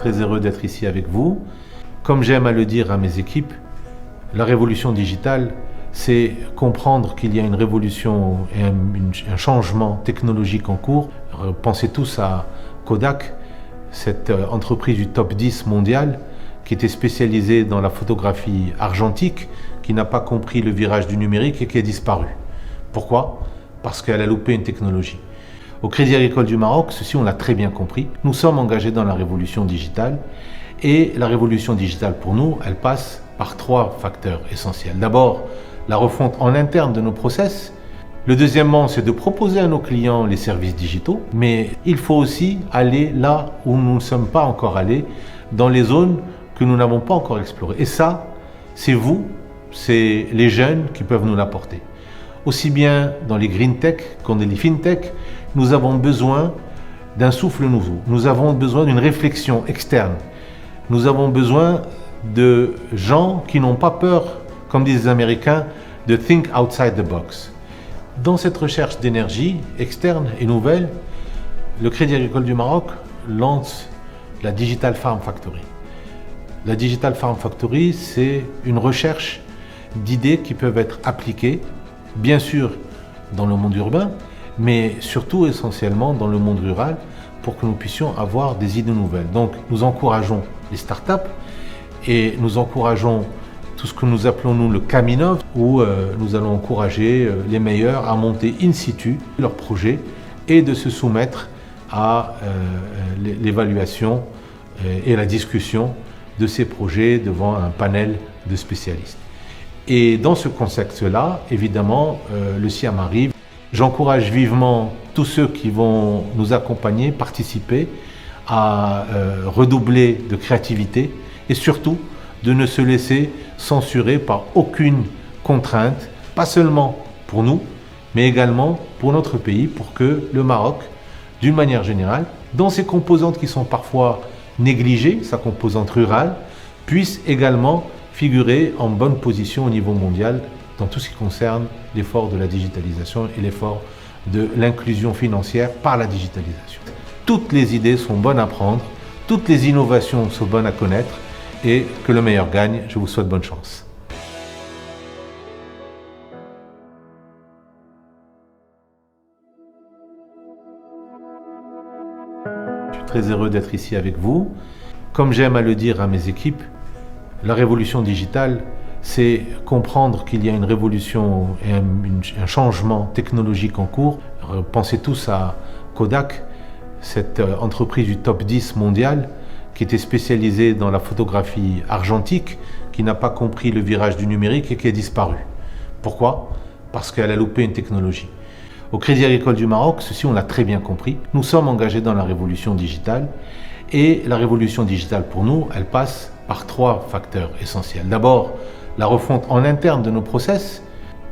très heureux d'être ici avec vous. Comme j'aime à le dire à mes équipes, la révolution digitale, c'est comprendre qu'il y a une révolution et un changement technologique en cours. Pensez tous à Kodak, cette entreprise du top 10 mondial qui était spécialisée dans la photographie argentique, qui n'a pas compris le virage du numérique et qui a disparu. Pourquoi? Parce qu'elle a loupé une technologie. Au Crédit Agricole du Maroc, ceci on l'a très bien compris, nous sommes engagés dans la révolution digitale et la révolution digitale pour nous, elle passe par 3 facteurs essentiels. D'abord, la refonte en interne de nos process. Le deuxièmement, c'est de proposer à nos clients les services digitaux, mais il faut aussi aller là où nous ne sommes pas encore allés, dans les zones que nous n'avons pas encore explorées. Et ça, c'est vous, c'est les jeunes qui peuvent nous l'apporter. Aussi bien dans les green tech qu'en les fintech, nous avons besoin d'un souffle nouveau. Nous avons besoin d'une réflexion externe. Nous avons besoin de gens qui n'ont pas peur, comme disent les Américains, de think outside the box. Dans cette recherche d'énergie externe et nouvelle, le Crédit Agricole du Maroc lance la Digital Farm Factory. La Digital Farm Factory, c'est une recherche d'idées qui peuvent être appliquées, bien sûr, dans le monde urbain, mais surtout essentiellement dans le monde rural, pour que nous puissions avoir des idées nouvelles. Donc, nous encourageons les startups et nous encourageons tout ce que nous appelons nous le Caminov, où nous allons encourager les meilleurs à monter in situ leurs projets et de se soumettre à l'évaluation et la discussion de ces projets devant un panel de spécialistes. Et dans ce contexte-là, évidemment, le SIAM arrive. J'encourage vivement tous ceux qui vont nous accompagner, participer à redoubler de créativité et surtout de ne se laisser censurer par aucune contrainte, pas seulement pour nous, mais également pour notre pays, pour que le Maroc, d'une manière générale, dans ses composantes qui sont parfois négligées, sa composante rurale, puisse également figurer en bonne position au niveau mondial dans tout ce qui concerne l'effort de la digitalisation et l'effort de l'inclusion financière par la digitalisation. Toutes les idées sont bonnes à prendre, toutes les innovations sont bonnes à connaître, et que le meilleur gagne. Je vous souhaite bonne chance. Je suis très heureux d'être ici avec vous. Comme j'aime à le dire à mes équipes, la révolution digitale, c'est comprendre qu'il y a une révolution et un changement technologique en cours. Pensez tous à Kodak, cette entreprise du top 10 mondial, qui était spécialisée dans la photographie argentique, qui n'a pas compris le virage du numérique et qui a disparu. Pourquoi? Parce qu'elle a loupé une technologie. Au Crédit Agricole du Maroc, ceci on l'a très bien compris, nous sommes engagés dans la révolution digitale et la révolution digitale pour nous, elle passe par 3 facteurs essentiels. D'abord, la refonte en interne de nos process.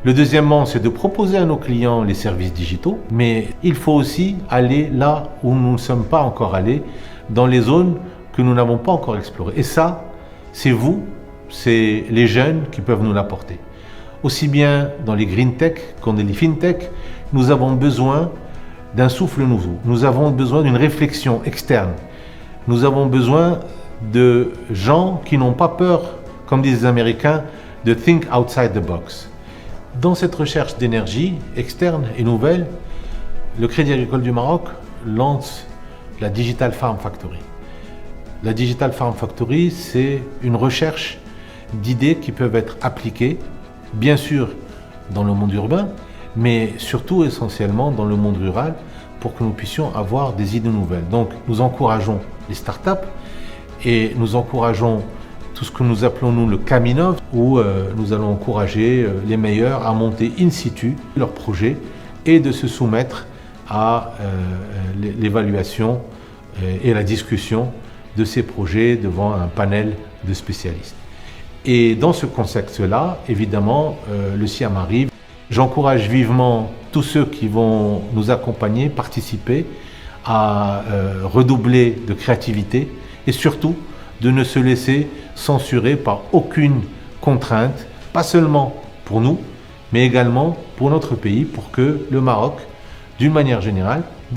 Le deuxièmement, c'est de proposer à nos clients les services digitaux, mais il faut aussi aller là où nous ne sommes pas encore allés, dans les zones que nous n'avons pas encore explorées. Et ça, c'est vous, c'est les jeunes qui peuvent nous l'apporter. Aussi bien dans les green tech qu'en les fintech, nous avons besoin d'un souffle nouveau. Nous avons besoin d'une réflexion externe. Nous avons besoin de gens qui n'ont pas peur, comme disent les Américains, de think outside the box. Dans cette recherche d'énergie externe et nouvelle, le Crédit Agricole du Maroc lance la Digital Farm Factory. La Digital Farm Factory, c'est une recherche d'idées qui peuvent être appliquées, bien sûr, dans le monde urbain, mais surtout essentiellement dans le monde rural, pour que nous puissions avoir des idées nouvelles. Donc, nous encourageons les startups et nous encourageons tout ce que nous appelons nous le Caminov, où nous allons encourager les meilleurs à monter in situ leurs projets et de se soumettre à l'évaluation et la discussion de ces projets devant un panel de spécialistes. Et dans ce contexte-là, évidemment, le SIAM arrive. J'encourage vivement tous ceux qui vont nous accompagner, participer à redoubler de créativité et surtout de ne se laisser censurer par aucune contrainte, pas seulement pour nous, mais également pour notre pays, pour que le Maroc, d'une manière générale,